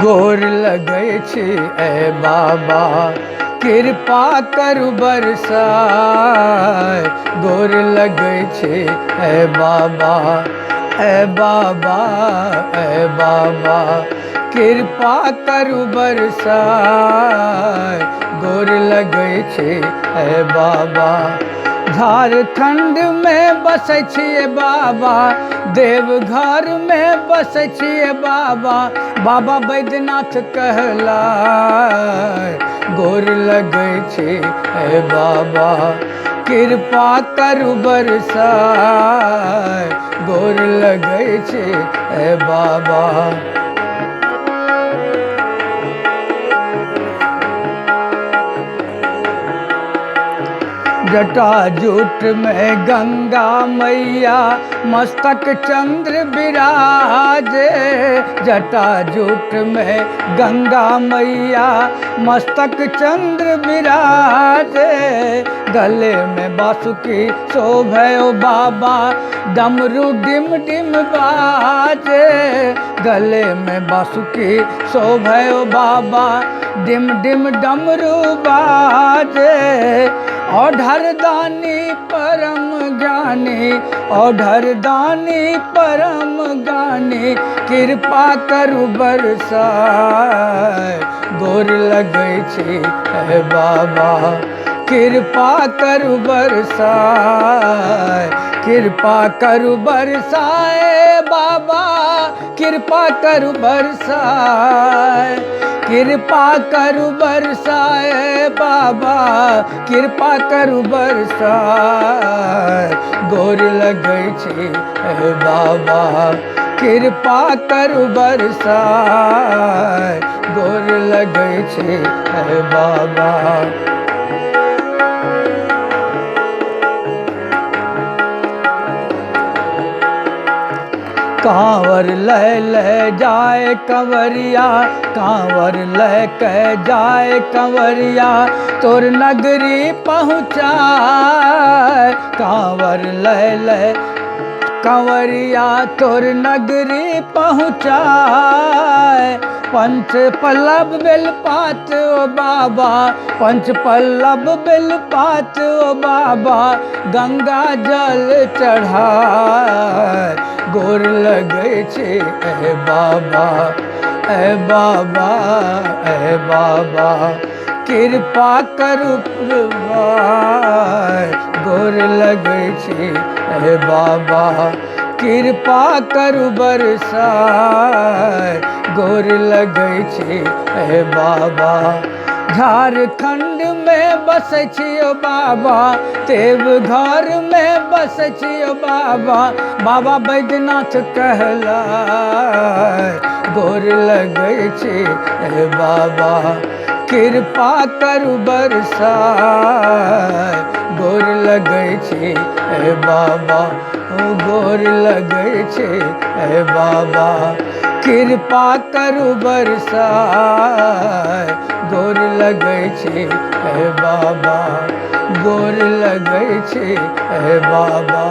गोर लगै छी ए बाबा कृपा करू बरसाय। गोर लगै छी ए बाबा ए बाबा कृपा करू बरसाय। गोर लगै छी ए बाबा। झारखंड में बसै छिए बाबा, देवघर में बसै छिए बाबा, बाबा बैद्यनाथ कहलाय। गोर लगै छी ए बाबा कृपा करू बरसाय। गोर लगै छी ए बाबा। जटाजूट में गंगा मैया मस्तक चंद्र विराजे। जटाजूट में गंगा मैया मस्तक चंद्र विराजे। गले में बासुकी शोभे ओ बाबा, डमरू डिम डिम बाजे। गले में बासुकी शोभे ओ बाबा, डिम डिम डमरू बाजे। औढ़र दानी परम ज्ञानी, औढ़र दानी परम ज्ञानी, कृपा करू बरसाय। गोर लगै छी ए बाबा कृपा करू बरसाय। कृपा करू बरसाय बाबा, कृपा करू बरसाय। कृपा करू बरसाय बाबा, कृपा करू बरसाय। गोर लगै छी ए बाबा कृपा करू बरसाय। गोर लगै छी ए बाबा। कांवर ले ले जाए कंवरिया, कांवर ले के जाए कंवरिया, तोर नगरी पहुँचाए। कांवर ले ले कंवरिया तोर नगरी पहुँचाए। पंच पल्लव बेलपात ओ बाबा, पंच पल्लव बेलपात ओ बाबा, गंगा जल चढ़ाए। गोर लगै छी ए बाबा ए बाबा ए बाबा कृपा करू प्रभाय। गोर लगै छी ए बाबा कृपा करू बरसाय। गोर लगै छी ए बाबा। झारखंड में बसै छियो बाबा, देवघर में बसै छियो बाबा, बाबा बैद्यनाथ कहलाय। गोर लगै छी ए बाबा कृपा करू बरसाय। गोर लगै छी ए बाबा गोर लगै छी ए बाबा कृपा करू बरसाय। गोर लगै छी ए बाबा, गोर लगै छी ए बाबा।